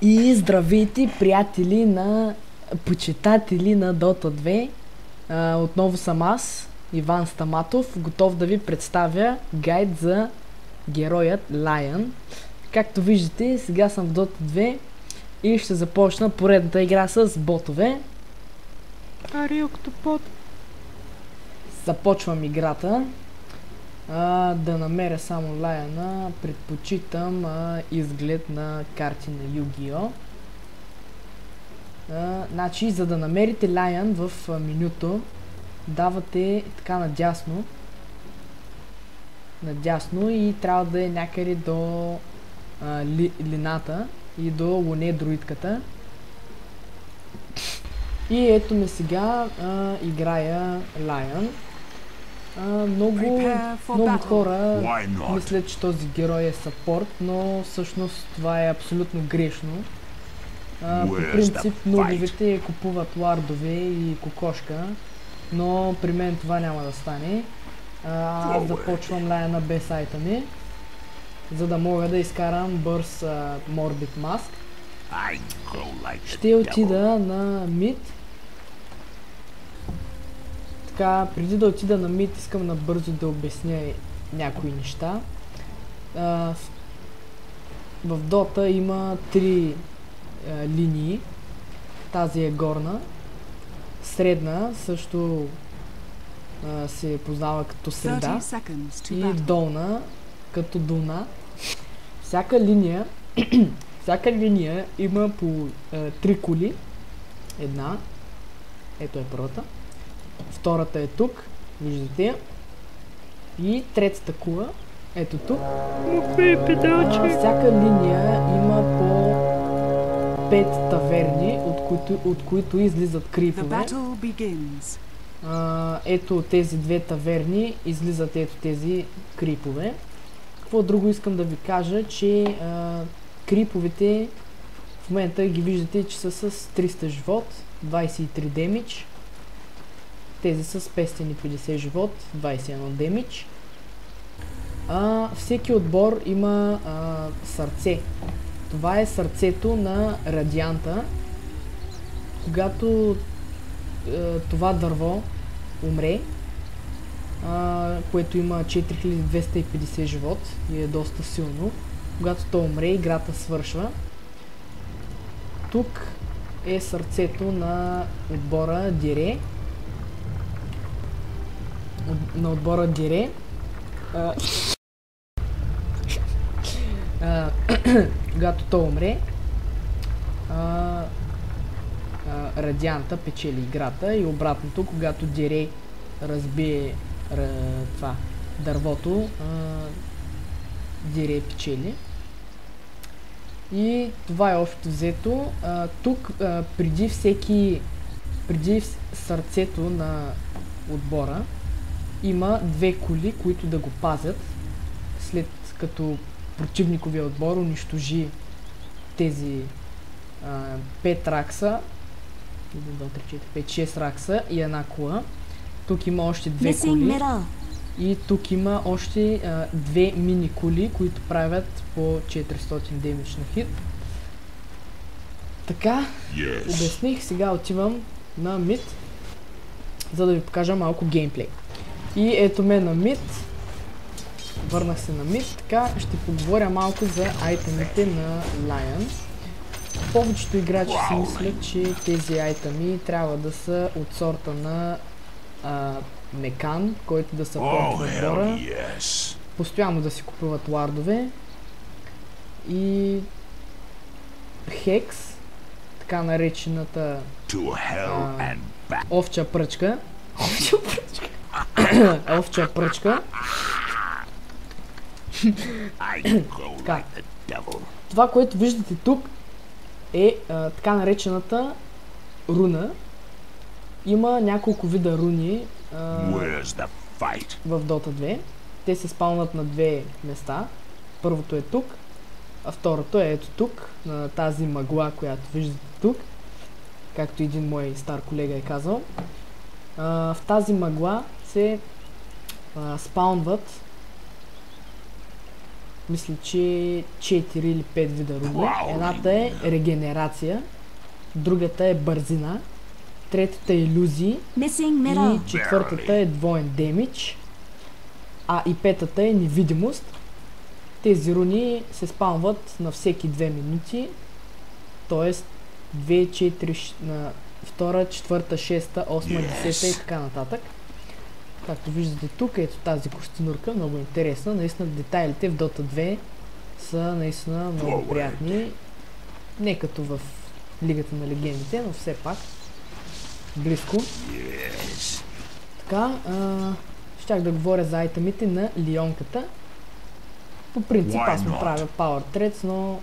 И здравейте, приятели на почитатели на Dota 2. Отново съм аз, Иван Стаматов, готов да ви представя гайд за героят Lion. Както виждате, сега съм в Dota 2 и ще започна поредната игра с ботове. Започвам играта. Да намеря само Lion, предпочитам изглед на карти на Yu-Gi-Oh! Значи, за да намерите Lion в менюто, давате така надясно и трябва да е някъде до лината и до луне друидката. И ето ме сега, играя Lion. Много хора мислят, че този герой е съпорт, но всъщност това е абсолютно грешно. По принцип нубовете купуват лардове и кокошка, но при мен това няма да стане. Аз започвам Lion без айтами, за да мога да изкарам бърз Morbid Mask. Ще отида на мид. Така, преди да отида на мид, искам набързо да обясня някои неща. В Dota има три линии. Тази е горна. Средна също се познава като среда. И долна като дуна. Всяка линия има по три кули. Една. Ето е първата. Втората е тук. Виждате я. И третата кула. Ето тук. Всяка линия има по 5 таверни, от които излизат крипове. Ето тези две таверни излизат ето тези крипове. Какво друго искам да ви кажа, че криповете в момента ги виждате, че са с 300 живот, 23 демидж. Тези с 550 живот, 21 демидж. Всеки отбор има сърце. Това е сърцето на радианта. Когато това дърво умре, което има 4250 живот и е доста силно, когато то умре, играта свършва. Тук е сърцето на отбора Дире. На отбора Дире. Когато то умре, радианта печели играта и обратното, когато Дире разбие това дървото, Дире печели. И това е общо взето. Тук преди сърцето на отбора има две кули, които да го пазят, след като противниковия отбор унищожи тези 5 ракса, 5-6 ракса и една кула. Тук има още две кули и тук има още две мини кули, които правят по 400 демидж на хит. Така, обясних, сега отивам на мид, за да ви покажа малко геймплей. И ето ме на мид. Върнах се на мид, така ще поговоря малко за айтемите на Lion. Повечето играчи си мислят, че тези айтеми трябва да са от сорта на Мекан, който да съпорти отбора. Постоянно да си купуват лардове. И Хекс, така наречената овча пръчка. Овча пръчка. Това, което виждате тук, е така наречената руна. Има няколко вида руни в Dota 2. Те се спаунват на две места. Първото е тук, а второто е ето тук, на тази мъгла, която виждате тук, както един мой стар колега е казал. В тази мъгла се спаунват мисля, че 4 или 5 вида руни. Едната е регенерация, другата е бързина, третата е илюзии и четвъртата е двоен демидж, а и петата е невидимост. Тези руни се спамват на всеки 2 минути, т.е. 2, 4, на 2, 4, 6, 8, 10 и така нататък. Както виждате тук, ето тази костенурка, много интересна. Наистина детайлите в Dota 2 са наистина много приятни. Не като в Лигата на легендите, но все пак близко. Така, щях да говоря за айтемите на Лионката. По принцип аз му правя Power Threads, но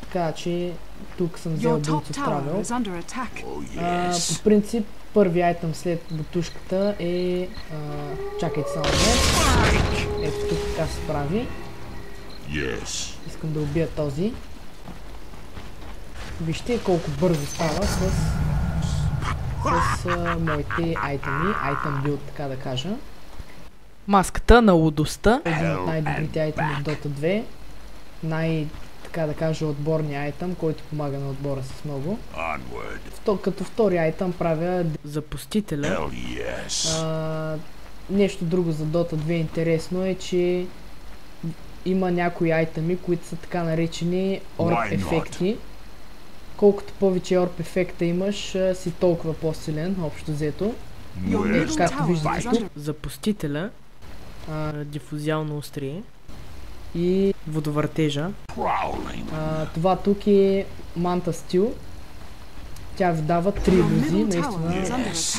така че тук съм взел Boots of Travel. По принцип първи айтем след бутушката е... чакайте само момент. Ето тук така се прави. Искам да убия този. Вижте колко бързо става с моите айтеми. Айтем билд, така да кажа. Маската на лудостта. Един от най-добрите айтеми в Dota 2. Така да кажа, отборния айтем, който помага на отбора с много. Като втори айтем правя запустителя. Нещо друго за Dota 2 интересно е, че има някои айтеми, които са така наречени орб ефекти. Колкото повече орб ефекта имаш, си толкова по-силен, общо взето. Ето както виждате тук, запустителя, дифузиално острие и водовъртежа. Това тук е манта стил. Тя ви дава 3 илюзии, наистина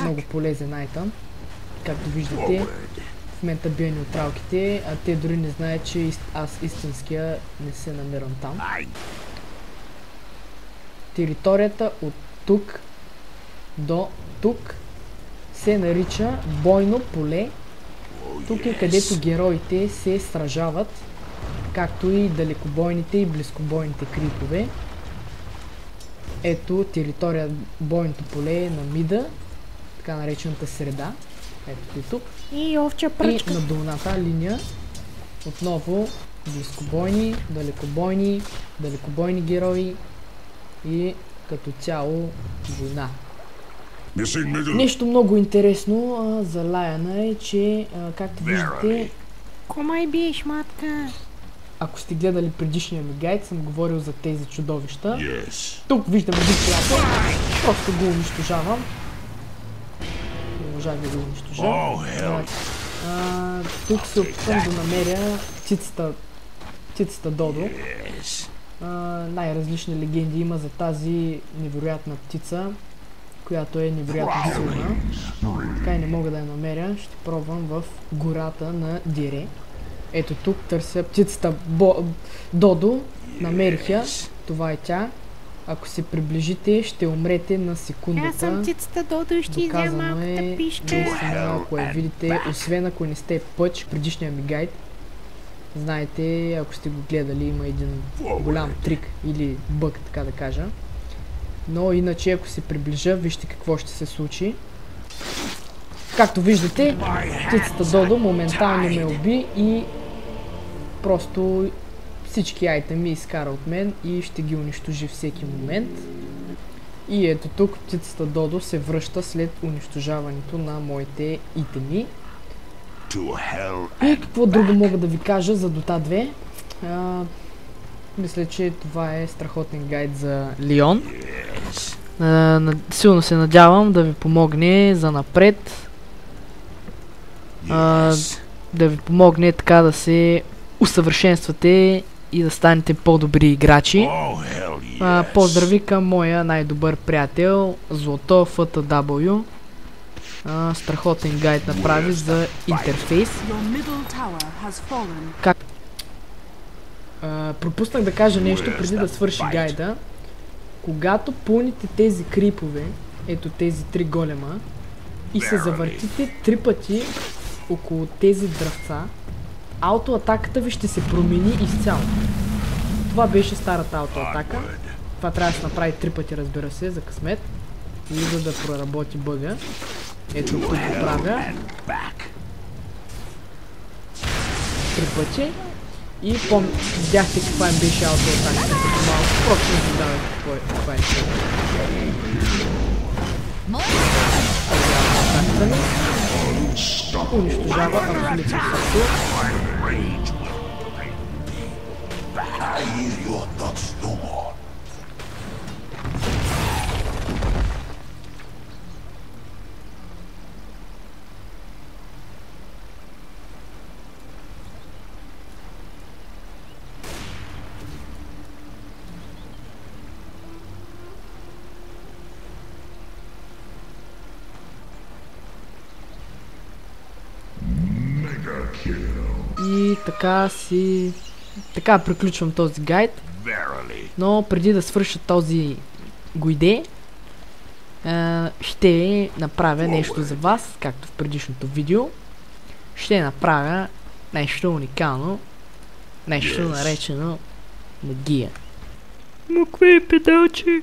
много полезен айтем. Както виждате, в момента бия неутралките, а те дори не знаят, че аз истинския не се намирам там. Територията от тук до тук се нарича бойно поле. Тук е където героите се сражават, както и далекобойните и близкобойните крипове. Ето територия, бойното поле на мида, така наречената среда. Ето и тук. И овча пръчка. И на долната линия отново близкобойни, далекобойни герои и като цяло война. Нещо много интересно за Лаяна е, че както виждате... Комай биеш, матка? Ако сте гледали предишния ми гайд, съм говорил за тези чудовища. Тук виждам един приятел, просто го унищожавам. Не можах да го унищожа. Тук се опитвам да намеря птицата Додо. Най-различни легенди има за тази невероятна птица, която е невероятно силна. Така и не мога да я намеря. Ще пробвам в гората на Дире. Ето тук търся птицата Додо. Намерих я. Това е тя. Ако се приближите, ще умрете на секундата. Аз съм птицата Додо и ще изям малката пишка. Наистина, ако я видите, освен ако не сте пъч, предишния ми гайд, знаете, ако сте го гледали, има един голям трик или бъг, така да кажа. Но иначе, ако се приближа, вижте какво ще се случи. Както виждате, птицата Додо моментално ме уби и просто всички айтеми изкара от мен и ще ги унищожи всеки момент. И ето тук птицата Додо се връща след унищожаването на моите итеми. И какво друго мога да ви кажа за Dota 2? Мисля, че това е страхотен гайд за Лион. Силно се надявам да ви помогне за напред. Да ви помогне така да се усъвършенствате и да станете по-добри играчи. Поздрави към моя най-добър приятел Злато FTW. Страхотен гайд направи за интерфейс. Пропуснах да кажа нещо преди да свърши гайда. Когато пълните тези крипове, ето тези 3 голема, и се завъртите 3 пъти около тези дръвца, аутоатаката ви ще се промени изцяло. Това беше старата аутоатака. Това трябва да се направи 3 пъти, разбира се, за късмет. И за да проработи бъга. Ето тук го правя. 3 пъти. И видяхте каква им беше аутоатаката като малко. Просто не видавай каква е. Атаката ми унищожава абсолютно всичко. И така приключвам този гайд. Но преди да свърша този гойде, ще направя нещо за вас, както в предишното видео. Ще направя нещо уникално, нещо наречено магия. Но кое е педалче?